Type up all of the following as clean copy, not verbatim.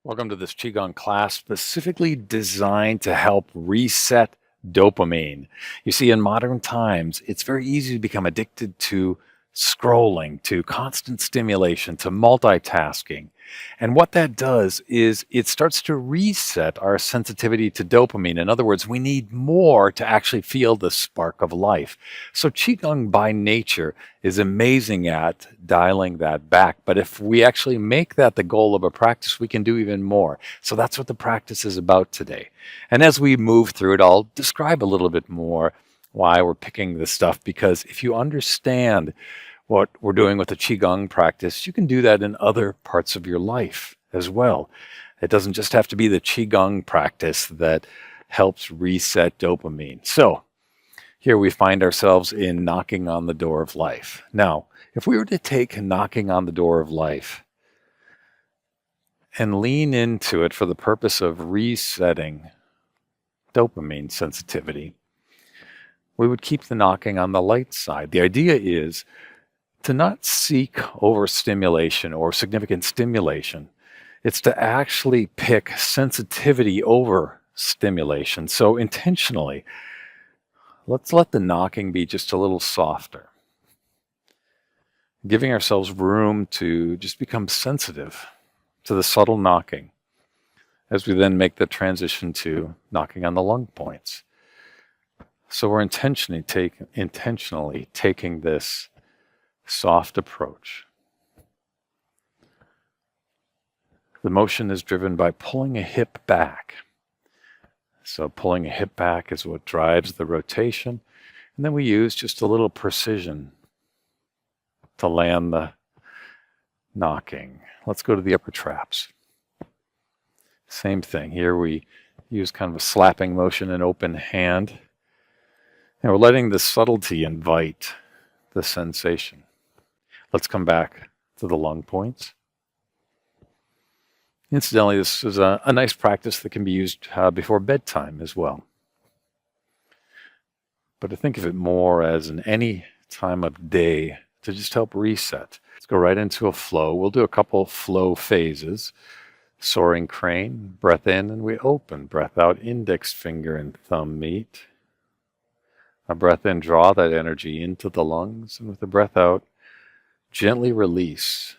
Welcome to this Qi Gong class specifically designed to help reset dopamine. You see, in modern times, it's very easy to become addicted to scrolling, to constant stimulation, to multitasking. And what that does is it starts to reset our sensitivity to dopamine. In other words, we need more to actually feel the spark of life. So Qigong by nature is amazing at dialing that back. But if we actually make that the goal of a practice, we can do even more. So that's what the practice is about today. And as we move through it, I'll describe a little bit more why we're picking this stuff, because if you understand what we're doing with the Qigong practice, you can do that in other parts of your life as well. It doesn't just have to be the Qigong practice that helps reset dopamine. So here we find ourselves in knocking on the door of life. Now, if we were to take knocking on the door of life and lean into it for the purpose of resetting dopamine sensitivity, we would keep the knocking on the light side. The idea is to not seek overstimulation or significant stimulation. It's to actually pick sensitivity over stimulation. So intentionally, let's let the knocking be just a little softer, giving ourselves room to just become sensitive to the subtle knocking as we then make the transition to knocking on the lung points. So we're intentionally taking this soft approach. The motion is driven by pulling a hip back. So pulling a hip back is what drives the rotation. And then we use just a little precision to land the knocking. Let's go to the upper traps. Same thing. Here we use kind of a slapping motion, an open hand. And we're letting the subtlety invite the sensation. Let's come back to the lung points. Incidentally, this is a nice practice that can be used before bedtime as well. But to think of it more as an any time of day to just help reset. Let's go right into a flow. We'll do a couple flow phases. Soaring crane, breath in and we open. Breath out, index finger and thumb meet. A breath in, draw that energy into the lungs, and with the breath out, gently release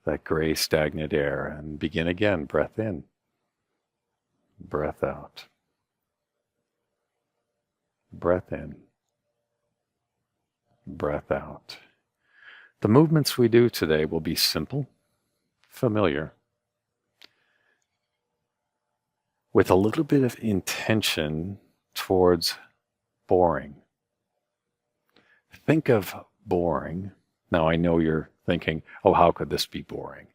that gray stagnant air and begin again. Breath in, breath out, breath in, breath out. The movements we do today will be simple, familiar, with a little bit of intention towards boring. Think of boring. Now I know you're thinking, oh, how could this be boring?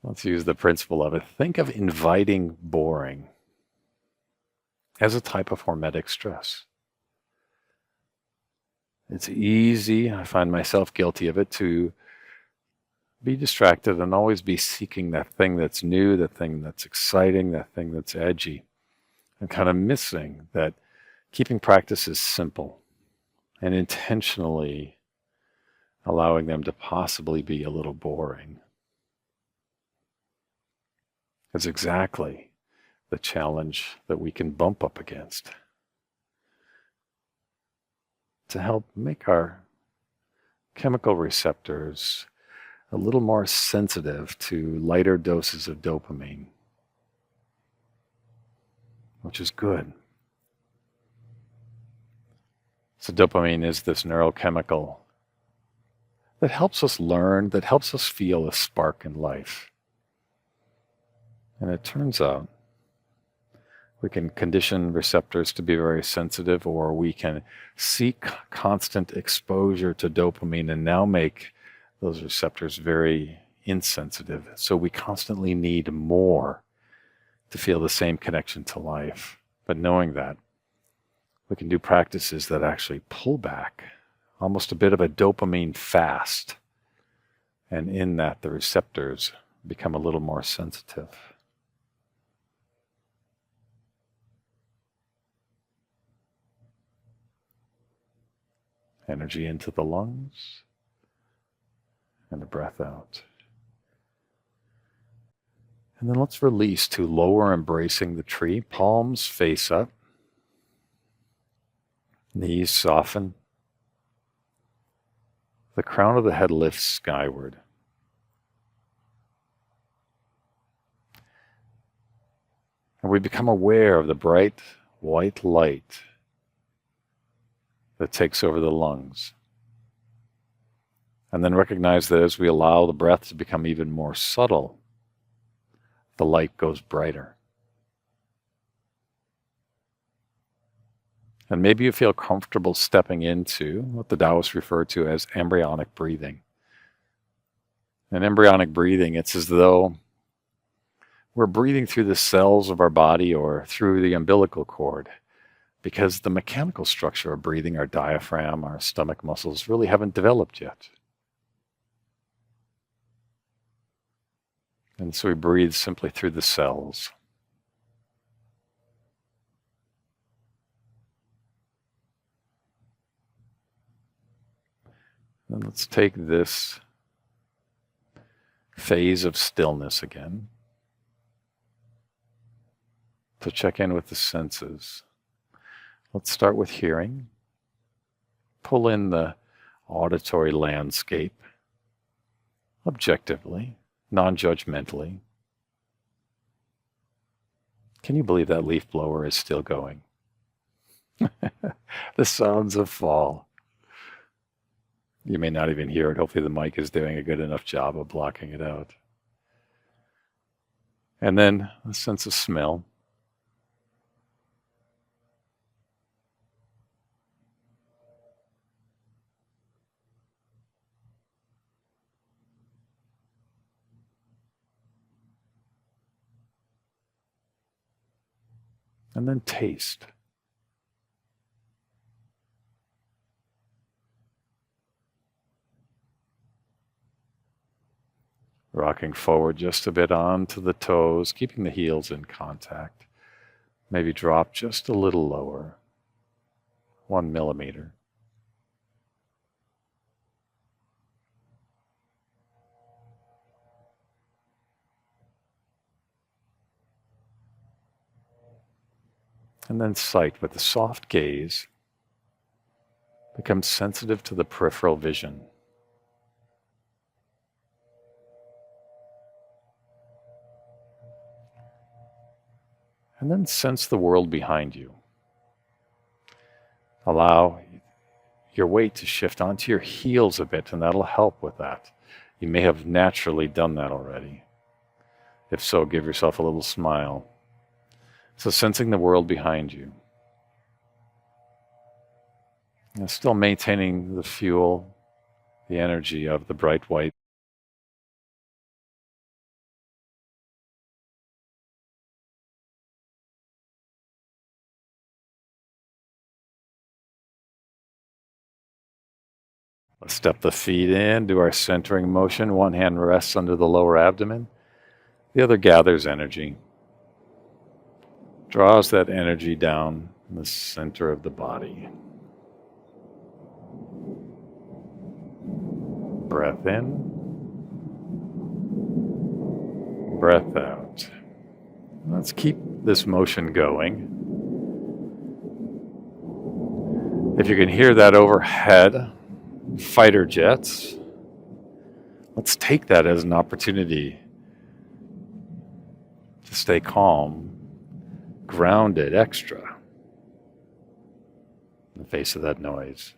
Let's use the principle of it. Think of inviting boring as a type of hormetic stress. It's easy, I find myself guilty of it, to be distracted and always be seeking that thing that's new, that thing that's exciting, that thing that's edgy, and kind of missing that keeping practices simple and intentionally allowing them to possibly be a little boring is exactly the challenge that we can bump up against to help make our chemical receptors a little more sensitive to lighter doses of dopamine, which is good. So dopamine is this neurochemical that helps us learn, that helps us feel a spark in life. And it turns out we can condition receptors to be very sensitive, or we can seek constant exposure to dopamine and now make those receptors very insensitive. So we constantly need more to feel the same connection to life. But knowing that, we can do practices that actually pull back, almost a bit of a dopamine fast. And in that, the receptors become a little more sensitive. Energy into the lungs and the breath out. And then let's release to lower, embracing the tree, palms face up, knees soften, the crown of the head lifts skyward. And we become aware of the bright white light that takes over the lungs. And then recognize that as we allow the breath to become even more subtle, the light goes brighter. And maybe you feel comfortable stepping into what the Taoists refer to as embryonic breathing. In embryonic breathing, it's as though we're breathing through the cells of our body or through the umbilical cord, because the mechanical structure of breathing, our diaphragm, our stomach muscles, really haven't developed yet. And so we breathe simply through the cells. And let's take this phase of stillness again to check in with the senses. Let's start with hearing. Pull in the auditory landscape objectively, non-judgmentally. Can you believe that leaf blower is still going? The sounds of fall. You may not even hear it. Hopefully the mic is doing a good enough job of blocking it out. And then a sense of smell. And then taste. Rocking forward just a bit onto the toes, keeping the heels in contact. Maybe drop just a little lower, 1 millimeter. And then sight with a soft gaze. Become sensitive to the peripheral vision. And then sense the world behind you. Allow your weight to shift onto your heels a bit, and that'll help with that. You may have naturally done that already. If so, give yourself a little smile. So sensing the world behind you. And still maintaining the fuel, the energy of the bright white. Let's step the feet in, do our centering motion. One hand rests under the lower abdomen. The other gathers energy. Draws that energy down in the center of the body. Breath in. Breath out. Let's keep this motion going. If you can hear that overhead, fighter jets, let's take that as an opportunity to stay calm, grounded extra in the face of that noise.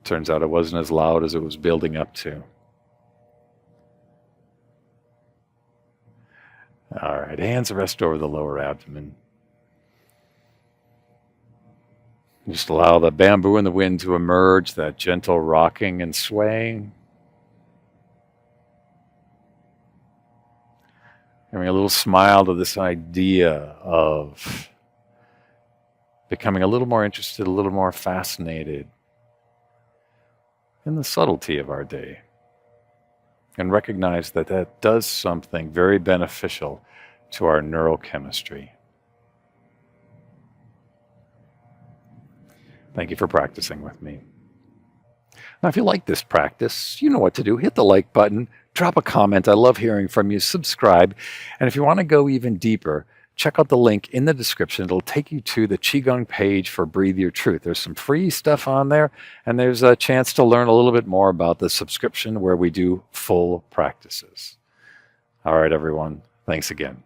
Turns out it wasn't as loud as it was building up to. All right, hands rest over the lower abdomen. Just allow the bamboo in the wind to emerge, that gentle rocking and swaying. Giving a little smile to this idea of becoming a little more interested, a little more fascinated in the subtlety of our day. And recognize that that does something very beneficial to our neurochemistry. Thank you for practicing with me. Now, if you like this practice, you know what to do. Hit the like button, drop a comment. I love hearing from you. Subscribe. And if you want to go even deeper, check out the link in the description. It'll take you to the Qi Gong page for Breathe Your Truth. There's some free stuff on there, and there's a chance to learn a little bit more about the subscription where we do full practices. All right, everyone. Thanks again.